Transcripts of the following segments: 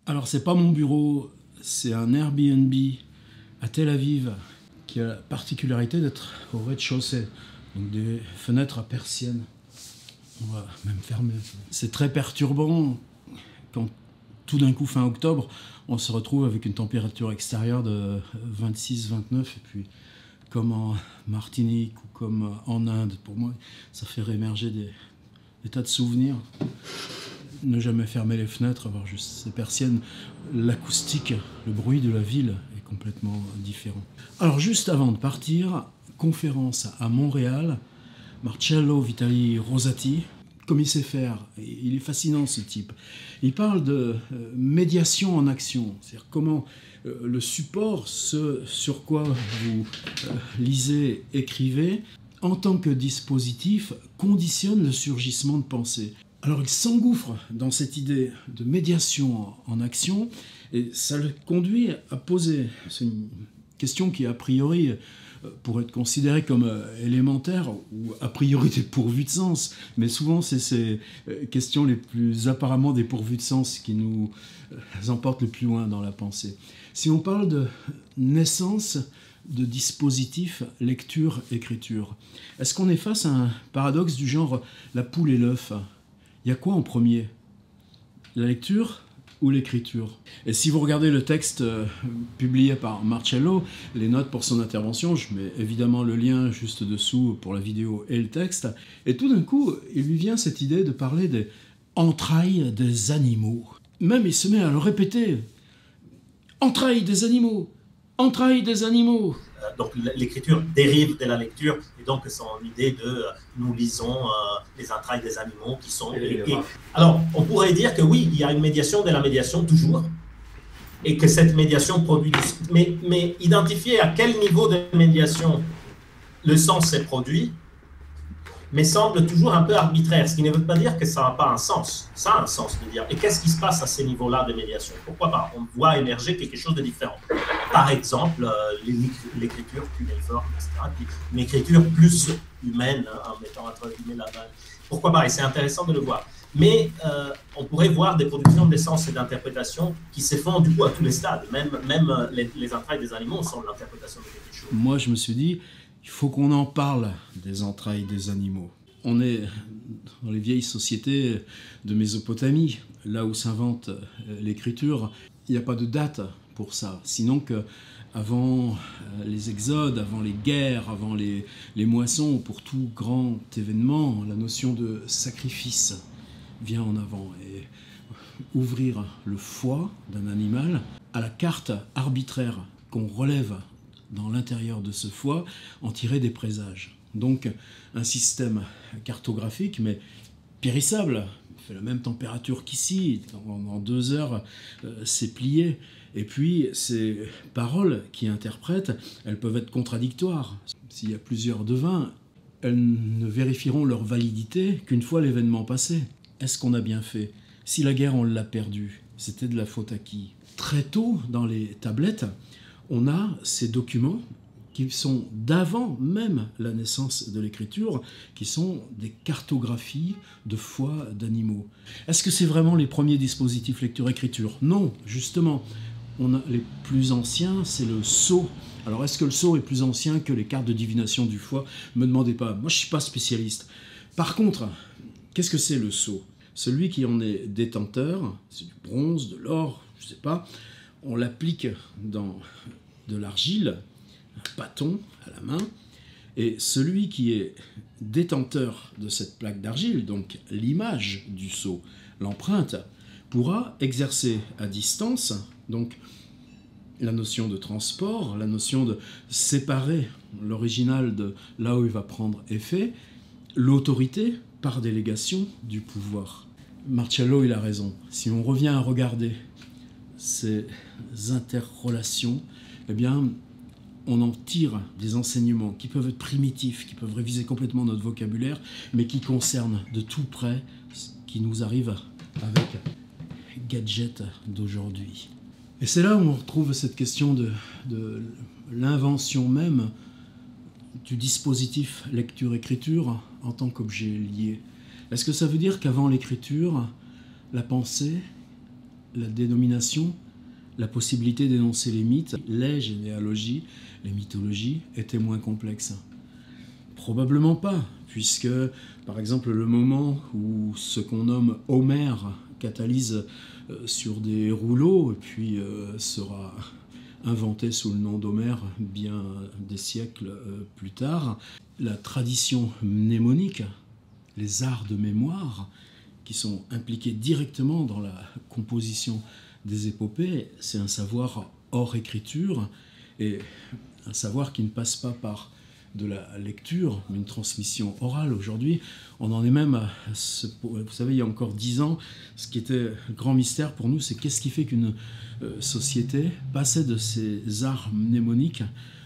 Alors, c'est pas mon bureau, c'est un Airbnb à Tel Aviv qui a la particularité d'être au rez-de-chaussée, donc des fenêtres à persiennes. On va même fermer. C'est très perturbant quand tout d'un coup, fin octobre, on se retrouve avec une température extérieure de 26-29 et puis comme en Martinique ou comme en Inde, pour moi, ça fait réémerger des tas de souvenirs. Ne jamais fermer les fenêtres, avoir juste ces persiennes, l'acoustique, le bruit de la ville est complètement différent. Alors juste avant de partir, conférence à Montréal, Marcello Vitali Rosati, comme il sait faire, il est fascinant ce type. Il parle de médiation en action, c'est-à-dire comment le support, ce sur quoi vous lisez, écrivez, en tant que dispositif, conditionne le surgissement de pensée. Alors il s'engouffre dans cette idée de médiation en action et ça le conduit à poser, c'est une question qui a priori pourrait être considérée comme élémentaire ou a priori dépourvue de sens, mais souvent c'est ces questions les plus apparemment dépourvues de sens qui nous emportent le plus loin dans la pensée. Si on parle de naissance de dispositif lecture-écriture, est-ce qu'on est face à un paradoxe du genre la poule et l'œuf ? Il y a quoi en premier ? La lecture ou l'écriture ? Et si vous regardez le texte publié par Marcello, les notes pour son intervention, je mets évidemment le lien juste dessous pour la vidéo et le texte, et tout d'un coup, il lui vient cette idée de parler des entrailles des animaux. Même il se met à le répéter. Entrailles des animaux ! Entrailles des animaux ! Donc l'écriture dérive de la lecture, et donc son idée de nous lisons les entrailles des animaux qui sont... Alors, on pourrait dire que oui, il y a une médiation de la médiation toujours, et que cette médiation produit... Mais identifier à quel niveau de médiation le sens s'est produit, mais semble toujours un peu arbitraire, ce qui ne veut pas dire que ça n'a pas un sens. Ça a un sens de dire. Et qu'est-ce qui se passe à ces niveaux-là de médiation ? Pourquoi pas ? On voit émerger quelque chose de différent. Par exemple, l'écriture cunéiforme, etc. Une écriture plus humaine, en mettant entre guillemets la balle. Pourquoi pas ? Et c'est intéressant de le voir. Mais on pourrait voir des productions d'essence et d'interprétation qui se font du coup à tous les stades. Même les entrailles des animaux sont l'interprétation de quelque chose. Moi, je me suis dit, il faut qu'on en parle des entrailles des animaux. On est dans les vieilles sociétés de Mésopotamie, là où s'invente l'écriture. Il n'y a pas de date pour ça, sinon que avant les exodes, avant les guerres, avant les moissons, pour tout grand événement, la notion de sacrifice vient en avant. Et ouvrir le foie d'un animal à la carte arbitraire qu'on relève dans l'intérieur de ce foie, en tirer des présages. Donc un système cartographique, mais périssable, fait la même température qu'ici, en 2 heures, c'est plié. Et puis ces paroles qui interprètent, elles peuvent être contradictoires. S'il y a plusieurs devins, elles ne vérifieront leur validité qu'une fois l'événement passé. Est-ce qu'on a bien fait ? Si la guerre, on l'a perdue, c'était de la faute à qui ? Très tôt, dans les tablettes, on a ces documents qui sont d'avant même la naissance de l'écriture, qui sont des cartographies de foies d'animaux. Est-ce que c'est vraiment les premiers dispositifs lecture-écriture ? Non, justement. Les plus anciens, c'est le sceau. Alors, est-ce que le sceau est plus ancien que les cartes de divination du foie ? Ne me demandez pas, moi je ne suis pas spécialiste. Par contre, qu'est-ce que c'est le sceau ? Celui qui en est détenteur, c'est du bronze, de l'or, je ne sais pas, on l'applique dans de l'argile, un bâton à la main, et celui qui est détenteur de cette plaque d'argile, donc l'image du sceau, l'empreinte, pourra exercer à distance, donc la notion de transport, la notion de séparer l'original de là où il va prendre effet, l'autorité par délégation du pouvoir. Marcello, il a raison. Si on revient à regarder ces interrelations, eh bien, on en tire des enseignements qui peuvent être primitifs, qui peuvent réviser complètement notre vocabulaire, mais qui concernent de tout près ce qui nous arrive avec les gadgets d'aujourd'hui. Et c'est là où on retrouve cette question de l'invention même du dispositif lecture-écriture en tant qu'objet lié. Est-ce que ça veut dire qu'avant l'écriture, la pensée, la dénomination, la possibilité d'énoncer les mythes, les généalogies, les mythologies étaient moins complexes? Probablement pas, puisque par exemple le moment où ce qu'on nomme Homère catalyse sur des rouleaux et puis sera inventé sous le nom d'Homère bien des siècles plus tard, la tradition mnémonique, les arts de mémoire qui sont impliqués directement dans la composition des épopées, c'est un savoir hors écriture et un savoir qui ne passe pas par de la lecture, mais une transmission orale. Aujourd'hui, on en est même à vous savez, il y a encore 10 ans, ce qui était le grand mystère pour nous, c'est qu'est-ce qui fait qu'une société passait de ces arts mnémoniques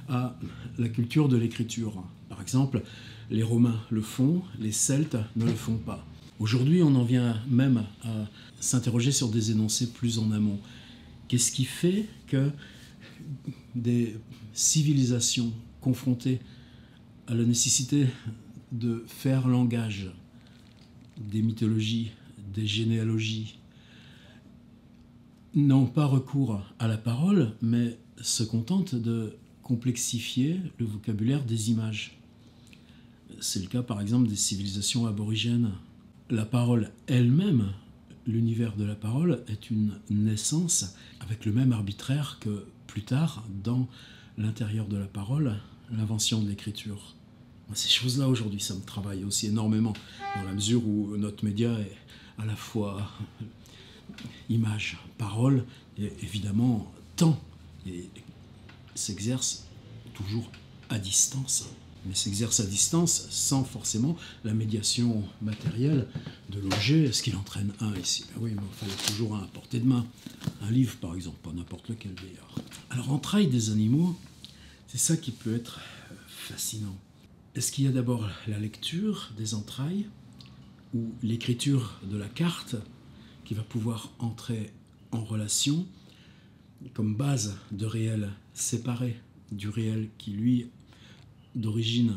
à la culture de l'écriture. Par exemple, les Romains le font, les Celtes ne le font pas. Aujourd'hui, on en vient même à s'interroger sur des énoncés plus en amont. Qu'est-ce qui fait que des civilisations confrontées à la nécessité de faire langage des mythologies, des généalogies, n'ont pas recours à la parole, mais se contentent de complexifier le vocabulaire des images? C'est le cas par exemple des civilisations aborigènes. La parole elle-même, l'univers de la parole, est une naissance avec le même arbitraire que plus tard, dans l'intérieur de la parole, l'invention de l'écriture. Ces choses-là aujourd'hui, ça me travaille aussi énormément, dans la mesure où notre média est à la fois image, parole, et évidemment temps, et s'exerce toujours à distance. Mais s'exerce à distance sans forcément la médiation matérielle de l'objet. Est-ce qu'il entraîne un ici? Ben oui, mais il fallait toujours un à portée de main. Un livre, par exemple, pas n'importe lequel d'ailleurs. Alors, entrailles des animaux, c'est ça qui peut être fascinant. Est-ce qu'il y a d'abord la lecture des entrailles ou l'écriture de la carte qui va pouvoir entrer en relation comme base de réel séparé du réel qui, lui, d'origine,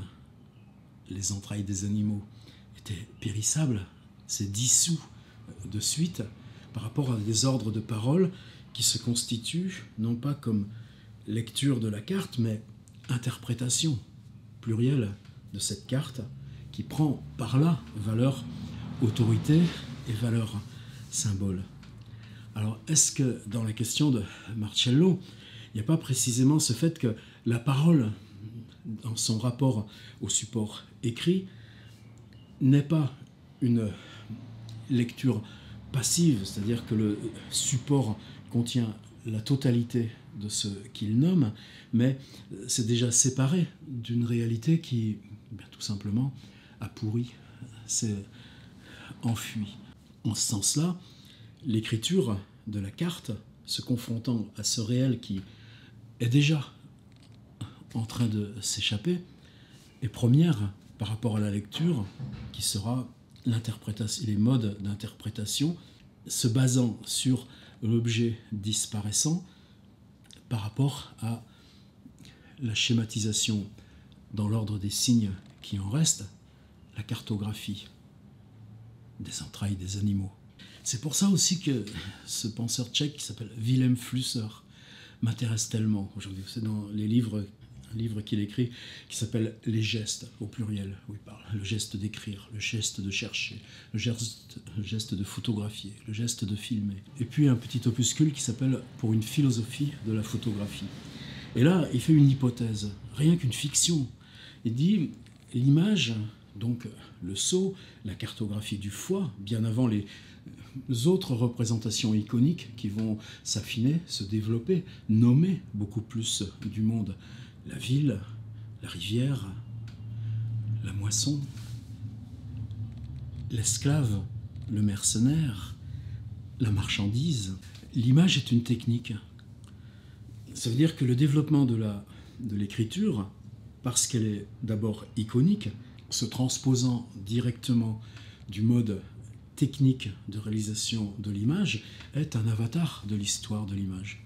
les entrailles des animaux, étaient périssables, c'est dissous de suite par rapport à des ordres de parole qui se constituent non pas comme lecture de la carte, mais interprétation plurielle de cette carte qui prend par là valeur autorité et valeur symbole. Alors, est-ce que dans la question de Marcello, il n'y a pas précisément ce fait que la parole, dans son rapport au support écrit, n'est pas une lecture passive, c'est-à-dire que le support contient la totalité de ce qu'il nomme, mais c'est déjà séparé d'une réalité qui, tout simplement, a pourri, s'est enfuie. En ce sens-là, l'écriture de la carte, se confrontant à ce réel qui est déjà en train de s'échapper, est première par rapport à la lecture, qui sera l'interprétation, les modes d'interprétation se basant sur l'objet disparaissant par rapport à la schématisation dans l'ordre des signes qui en restent, la cartographie des entrailles des animaux. C'est pour ça aussi que ce penseur tchèque qui s'appelle Willem Flusser m'intéresse tellement aujourd'hui. C'est dans les livres, un livre qu'il écrit qui s'appelle Les gestes, au pluriel, où il parle. Le geste d'écrire, le geste de chercher, le geste de photographier, le geste de filmer. Et puis un petit opuscule qui s'appelle Pour une philosophie de la photographie. Et là, il fait une hypothèse, rien qu'une fiction. Il dit l'image, donc le sceau, la cartographie du foie, bien avant les autres représentations iconiques qui vont s'affiner, se développer, nommer beaucoup plus du monde. La ville, la rivière, la moisson, l'esclave, le mercenaire, la marchandise. L'image est une technique. Ça veut dire que le développement de l'écriture, parce qu'elle est d'abord iconique, se transposant directement du mode technique de réalisation de l'image, est un avatar de l'histoire de l'image.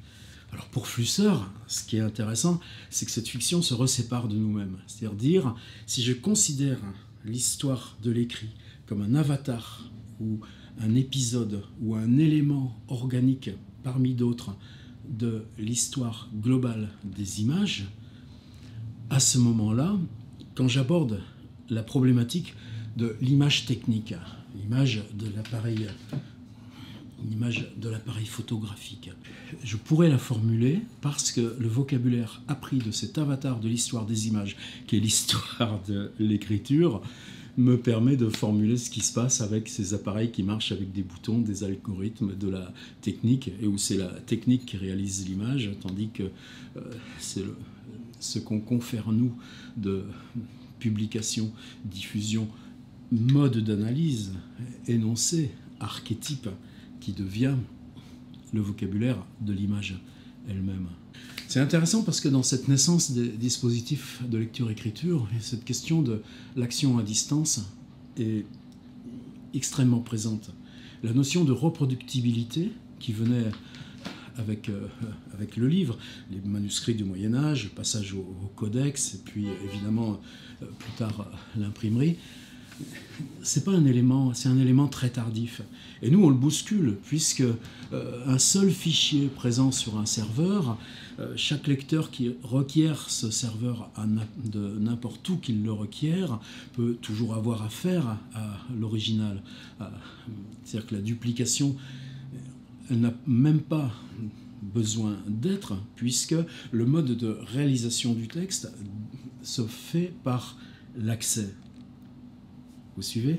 Alors pour Flusser, ce qui est intéressant, c'est que cette fiction se resépare de nous-mêmes. C'est-à-dire dire, si je considère l'histoire de l'écrit comme un avatar ou un épisode ou un élément organique parmi d'autres de l'histoire globale des images, à ce moment-là, quand j'aborde la problématique de l'image technique, l'image de l'appareil photographique, je pourrais la formuler parce que le vocabulaire appris de cet avatar de l'histoire des images, qui est l'histoire de l'écriture, me permet de formuler ce qui se passe avec ces appareils qui marchent avec des boutons, des algorithmes, de la technique, et où c'est la technique qui réalise l'image, tandis que c'est ce qu'on confère, nous, de publication, diffusion, mode d'analyse, énoncé, archétype, qui devient le vocabulaire de l'image elle-même. C'est intéressant parce que dans cette naissance des dispositifs de lecture-écriture, cette question de l'action à distance est extrêmement présente. La notion de reproductibilité qui venait avec le livre, les manuscrits du Moyen-Âge, le passage au codex, et puis évidemment plus tard l'imprimerie, c'est pas un élément, c'est un élément très tardif. Et nous, on le bouscule, puisque un seul fichier présent sur un serveur, chaque lecteur qui requiert ce serveur de n'importe où qu'il le requiert peut toujours avoir affaire à l'original. C'est-à-dire que la duplication, elle n'a même pas besoin d'être, puisque le mode de réalisation du texte se fait par l'accès. Vous suivez ?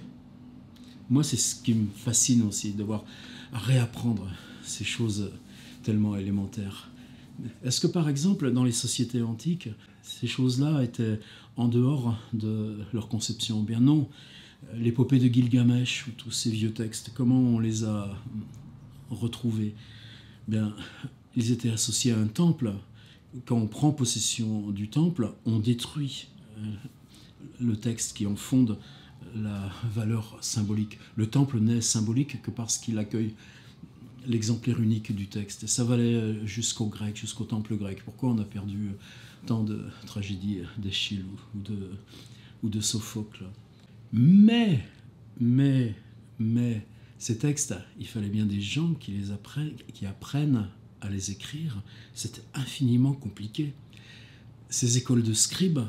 Moi, c'est ce qui me fascine aussi, devoir réapprendre ces choses tellement élémentaires. Est-ce que, par exemple, dans les sociétés antiques, ces choses-là étaient en dehors de leur conception ? Bien non. L'épopée de Gilgamesh, ou tous ces vieux textes, comment on les a retrouvés ? Bien, ils étaient associés à un temple. Quand on prend possession du temple, on détruit le texte qui en fonde la valeur symbolique. Le temple n'est symbolique que parce qu'il accueille l'exemplaire unique du texte. Et ça valait jusqu'au grec, jusqu'au temple grec. Pourquoi on a perdu tant de tragédies d'Échille ou de Sophocle ? Mais, ces textes, il fallait bien des gens qui apprennent à les écrire. C'est infiniment compliqué. Ces écoles de scribes,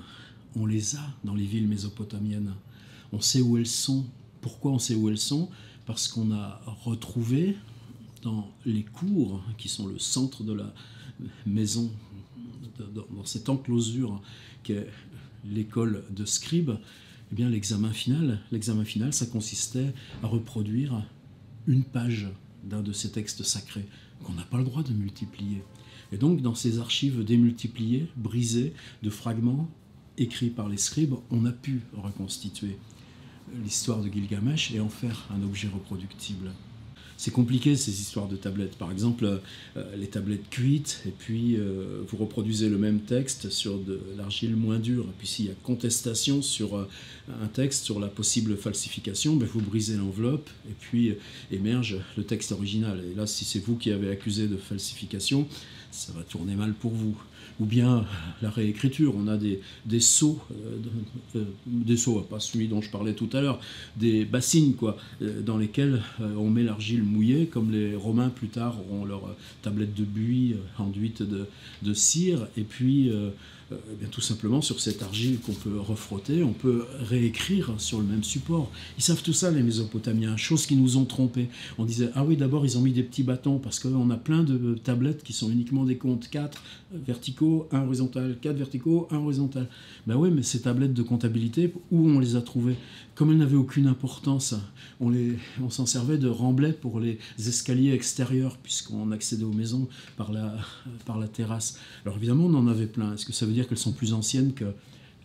on les a dans les villes mésopotamiennes. On sait où elles sont. Pourquoi on sait où elles sont ? Parce qu'on a retrouvé dans les cours, qui sont le centre de la maison, dans cette enclosure qu'est l'école de scribes, eh bien l'examen final, ça consistait à reproduire une page d'un de ces textes sacrés qu'on n'a pas le droit de multiplier. Et donc, dans ces archives démultipliées, brisées de fragments écrits par les scribes, on a pu reconstituer l'histoire de Gilgamesh et en faire un objet reproductible. C'est compliqué, ces histoires de tablettes. Par exemple, les tablettes cuites, et puis vous reproduisez le même texte sur de l'argile moins dure. Et puis s'il y a contestation sur un texte, sur la possible falsification, ben, vous brisez l'enveloppe, et puis émerge le texte original. Et là, si c'est vous qui avez accusé de falsification, ça va tourner mal pour vous. Ou bien la réécriture, on a des seaux, pas celui dont je parlais tout à l'heure, des bassines, quoi, dans lesquelles on met l'argile mouillée, comme les Romains plus tard auront leur tablette de buis enduite de cire, et puis bien, tout simplement sur cette argile qu'on peut refrotter, on peut réécrire sur le même support. Ils savent tout ça, les Mésopotamiens, chose qui nous ont trompés. On disait, ah oui, d'abord ils ont mis des petits bâtons, parce qu'on a plein de tablettes qui sont uniquement des comptes 4 verticaux, 1 horizontal, 4 verticaux, 1 horizontal. Ben oui, mais ces tablettes de comptabilité, où on les a trouvées ? Comme elles n'avaient aucune importance, on s'en servait de remblais pour les escaliers extérieurs, puisqu'on accédait aux maisons par la terrasse. Alors évidemment, on en avait plein. Est-ce que ça veut dire qu'elles sont plus anciennes que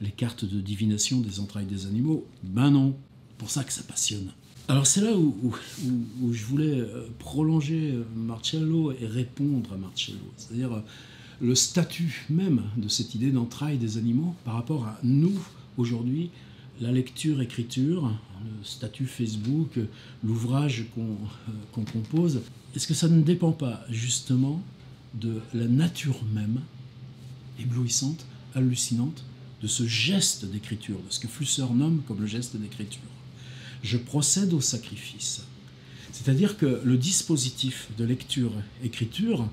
les cartes de divination des entrailles des animaux ? Ben non, pour ça que ça passionne. Alors c'est là où je voulais prolonger Marcello et répondre à Marcello, c'est-à-dire le statut même de cette idée d'entrailles des animaux par rapport à nous, aujourd'hui, la lecture-écriture, le statut Facebook, l'ouvrage qu'on compose. Est-ce que ça ne dépend pas justement de la nature même, éblouissante, hallucinante, de ce geste d'écriture, de ce que Flusser nomme comme le geste d'écriture ? Je procède au sacrifice. C'est-à-dire que le dispositif de lecture-écriture,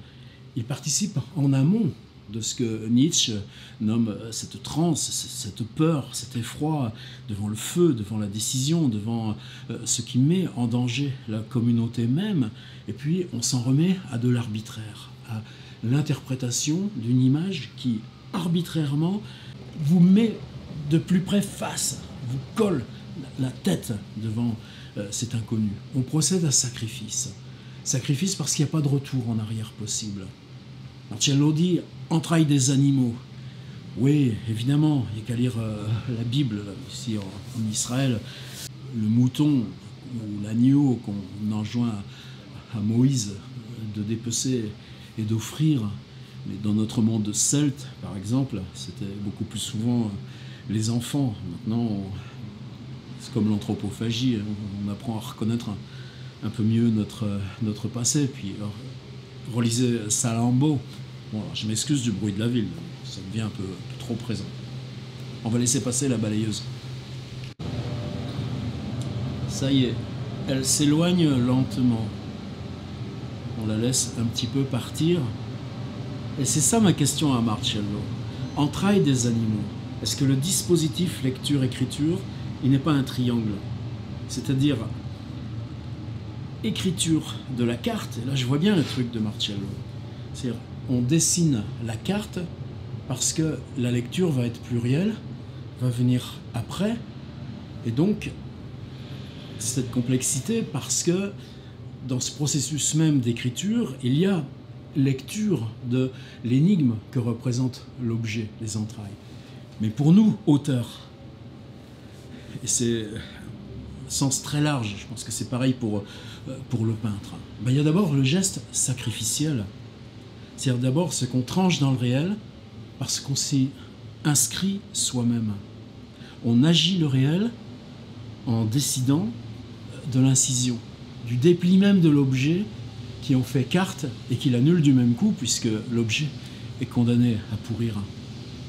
il participe en amont de ce que Nietzsche nomme cette transe, cette peur, cet effroi devant le feu, devant la décision, devant ce qui met en danger la communauté même. Et puis on s'en remet à de l'arbitraire, à l'interprétation d'une image qui arbitrairement vous met de plus près face, vous colle la tête devant cet inconnu. On procède à sacrifice. Sacrifice parce qu'il n'y a pas de retour en arrière possible. Marcello dit « entrailles des animaux ». Oui, évidemment, il n'y a qu'à lire la Bible, ici en Israël. Le mouton ou l'agneau qu'on enjoint à Moïse de dépecer et d'offrir. Mais dans notre monde celte, par exemple, c'était beaucoup plus souvent les enfants. Maintenant, c'est comme l'anthropophagie, on apprend à reconnaître un peu mieux notre passé. Puis, relisez Salammbô. Bon, alors, je m'excuse du bruit de la ville, ça devient un peu trop présent. On va laisser passer la balayeuse. Ça y est, elle s'éloigne lentement. On la laisse un petit peu partir. Et c'est ça ma question à Marcello. Entrailles des animaux. Est-ce que le dispositif lecture-écriture, il n'est pas un triangle? C'est-à-dire écriture de la carte, et là je vois bien le truc de Marcello. C'est-à-dire on dessine la carte parce que la lecture va être plurielle, va venir après, et donc cette complexité parce que dans ce processus même d'écriture, il y a lecture de l'énigme que représente l'objet, les entrailles. Mais pour nous, auteurs, et c'est un sens très large, je pense que c'est pareil pour le peintre, ben, il y a d'abord le geste sacrificiel, c'est-à-dire d'abord ce qu'on tranche dans le réel parce qu'on s'y inscrit soi-même. On agit le réel en décidant de l'incision, du dépli même de l'objet qui en fait carte et qui l'annule du même coup puisque l'objet est condamné à pourrir.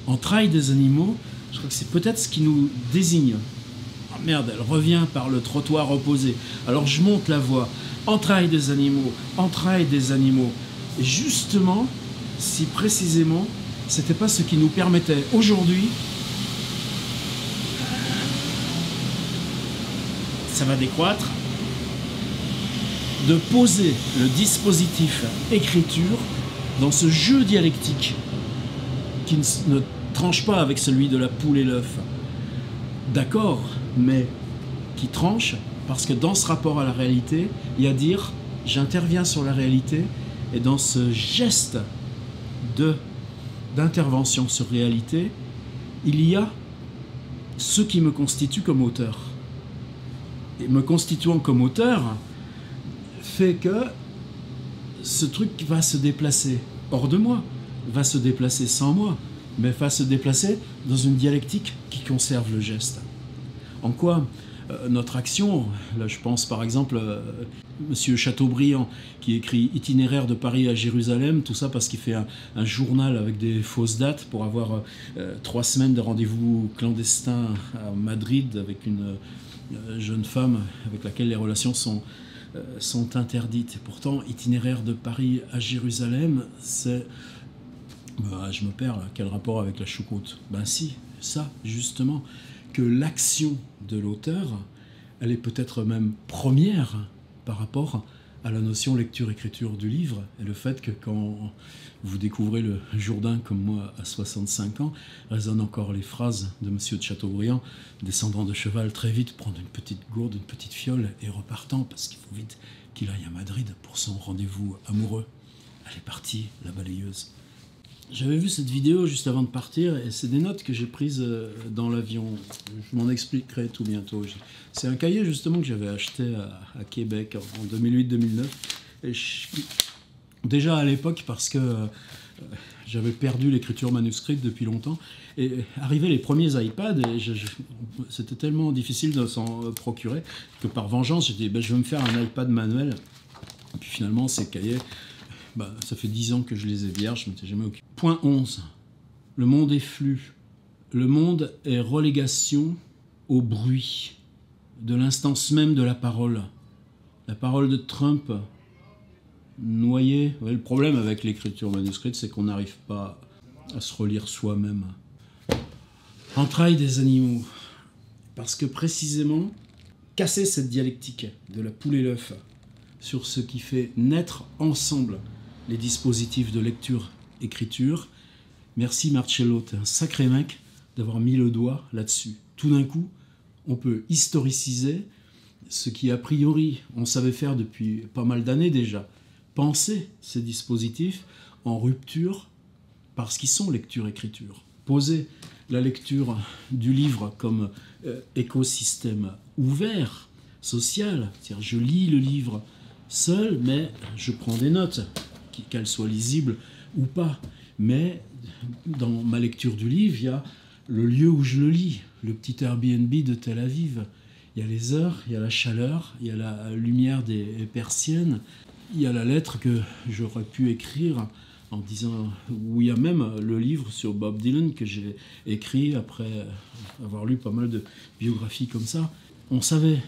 Entrailles des animaux, je crois que c'est peut-être ce qui nous désigne. Oh merde, elle revient par le trottoir opposé. Alors je monte la voix. Entrailles des animaux, entrailles des animaux. Et justement, si précisément, c'était pas ce qui nous permettait aujourd'hui, ça va décroître, de poser le dispositif écriture dans ce jeu dialectique qui ne tranche pas avec celui de la poule et l'œuf. D'accord, mais qui tranche parce que dans ce rapport à la réalité, il y a dire j'interviens sur la réalité et dans ce geste d'intervention sur réalité, il y a ce qui me constitue comme auteur. Et me constituant comme auteur fait que ce truc va se déplacer hors de moi, va se déplacer sans moi, mais va se déplacer dans une dialectique qui conserve le geste. En quoi notre action, là je pense par exemple Monsieur Chateaubriand qui écrit Itinéraire de Paris à Jérusalem, tout ça parce qu'il fait un journal avec des fausses dates pour avoir 3 semaines de rendez-vous clandestins à Madrid avec une jeune femme avec laquelle les relations sont interdites. Et pourtant, Itinéraire de Paris à Jérusalem, c'est... je me perds là, quel rapport avec la choucroute? Ben si, ça, justement, que l'action de l'auteur, elle est peut-être même première par rapport à la notion lecture-écriture du livre, et le fait que quand vous découvrez le Jourdain comme moi à 65 ans, résonnent encore les phrases de Monsieur de Chateaubriand, descendant de cheval très vite, prendre une petite gourde, une petite fiole, et repartant, parce qu'il faut vite qu'il aille à Madrid pour son rendez-vous amoureux. Elle est partie, la balayeuse. J'avais vu cette vidéo juste avant de partir, et c'est des notes que j'ai prises dans l'avion. Je m'en expliquerai tout bientôt. C'est un cahier justement que j'avais acheté à Québec en 2008-2009. Et déjà à l'époque, parce que j'avais perdu l'écriture manuscrite depuis longtemps, et arrivaient les premiers iPads, et c'était tellement difficile de s'en procurer, que par vengeance, j'ai dit je vais me faire un iPad manuel. Et puis finalement, ces cahiers... ça fait 10 ans que je les ai vierges, je ne m'étais jamais occupé. Point 11. Le monde est flux. Le monde est relégation au bruit de l'instance même de la parole. La parole de Trump noyée. Ouais, le problème avec l'écriture manuscrite, c'est qu'on n'arrive pas à se relire soi-même. Entrailles des animaux. Parce que précisément, casser cette dialectique de la poule et l'œuf sur ce qui fait naître ensemble les dispositifs de lecture-écriture. Merci Marcello, t'es un sacré mec d'avoir mis le doigt là-dessus. Tout d'un coup, on peut historiciser ce qui, a priori, on savait faire depuis pas mal d'années déjà. Penser ces dispositifs en rupture parce qu'ils sont lecture-écriture. Poser la lecture du livre comme écosystème ouvert, social, c'est-à-dire je lis le livre seul, mais je prends des notes, qu'elles soient lisibles ou pas. Mais dans ma lecture du livre, il y a le lieu où je le lis, le petit Airbnb de Tel Aviv. Il y a les heures, il y a la chaleur, il y a la lumière des persiennes, il y a la lettre que j'aurais pu écrire en disant, où il y a même le livre sur Bob Dylan que j'ai écrit après avoir lu pas mal de biographies comme ça. On savait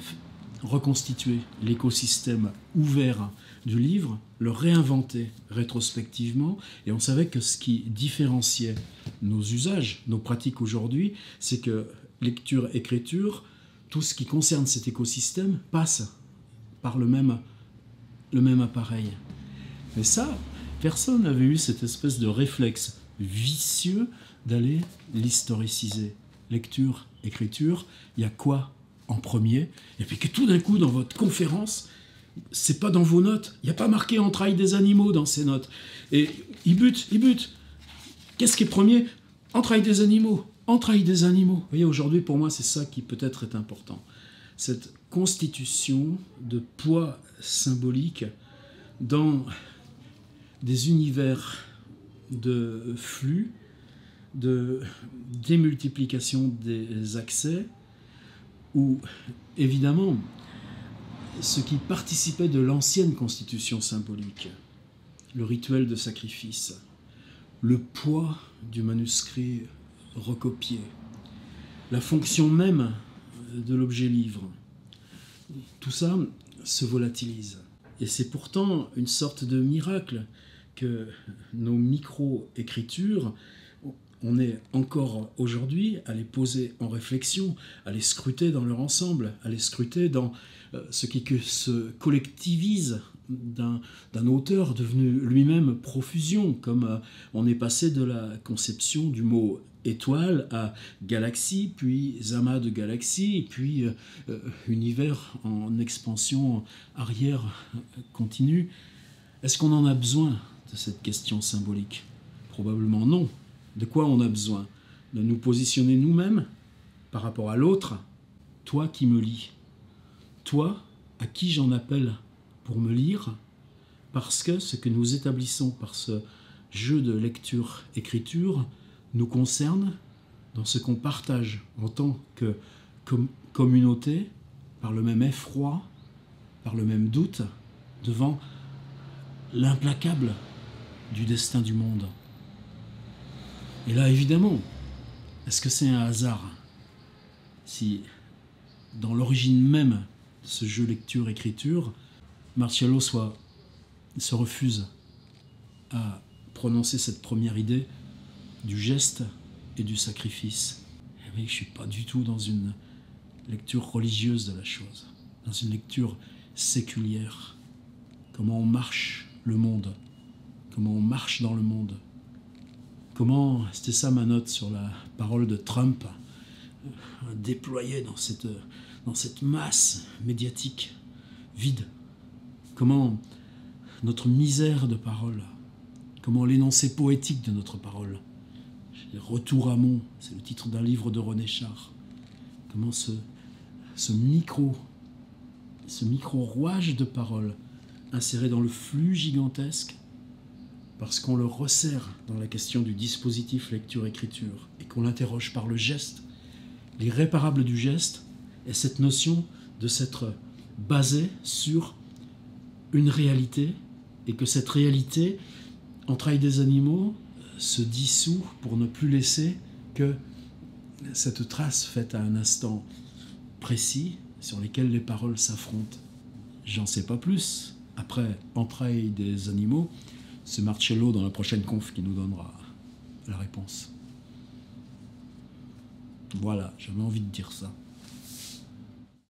reconstituer l'écosystème ouvert du livre, le réinventer rétrospectivement, et on savait que ce qui différenciait nos usages, nos pratiques aujourd'hui, c'est que lecture-écriture, tout ce qui concerne cet écosystème passe par le même appareil. Mais ça, personne n'avait eu cette espèce de réflexe vicieux d'aller l'historiciser. Lecture, écriture, il y a quoi en premier? Et puis que tout d'un coup, dans votre conférence, c'est pas dans vos notes. Il n'y a pas marqué entrailles des animaux dans ces notes. Et il bute. Qu'est-ce qui est premier? Entrailles des animaux. Entrailles des animaux. Vous voyez, aujourd'hui, pour moi, c'est ça qui peut-être est important. Cette constitution de poids symbolique dans des univers de flux, de démultiplication des accès, où, évidemment, ce qui participait de l'ancienne constitution symbolique, le rituel de sacrifice, le poids du manuscrit recopié, la fonction même de l'objet livre, tout ça se volatilise. Et c'est pourtant une sorte de miracle que nos micro-écritures, on est encore aujourd'hui à les poser en réflexion, à les scruter dans leur ensemble, à les scruter dans ce qui se collectivise d'un auteur devenu lui-même profusion, comme on est passé de la conception du mot étoile à galaxie, puis amas de galaxies, puis univers en expansion arrière continue. Est-ce qu'on en a besoin de cette question symbolique? Probablement non. De quoi on a besoin? De nous positionner nous-mêmes par rapport à l'autre. Toi qui me lis, toi à qui j'en appelle pour me lire, parce que ce que nous établissons par ce jeu de lecture-écriture nous concerne dans ce qu'on partage en tant que communauté, par le même effroi, par le même doute, devant l'implacable du destin du monde. Et là, évidemment, est-ce que c'est un hasard si, dans l'origine même de ce jeu lecture-écriture, Marcello se refuse à prononcer cette première idée du geste et du sacrifice? Et oui, je ne suis pas du tout dans une lecture religieuse de la chose, dans une lecture séculière. Comment on marche le monde, comment on marche dans le monde. Comment, c'était ça ma note sur la parole de Trump, déployée dans cette masse médiatique vide. Comment notre misère de parole, comment l'énoncé poétique de notre parole. Retour à Mont, c'est le titre d'un livre de René Char. Comment ce micro-rouage de parole inséré dans le flux gigantesque, parce qu'on le resserre dans la question du dispositif lecture-écriture et qu'on l'interroge par le geste, l'irréparable du geste, et cette notion de s'être basé sur une réalité, et que cette réalité, entrailles des animaux, se dissout pour ne plus laisser que cette trace faite à un instant précis sur lesquels les paroles s'affrontent. j'en sais pas plus. Après, entrailles des animaux, c'est Marcello dans la prochaine conf qui nous donnera la réponse. Voilà, j'avais envie de dire ça.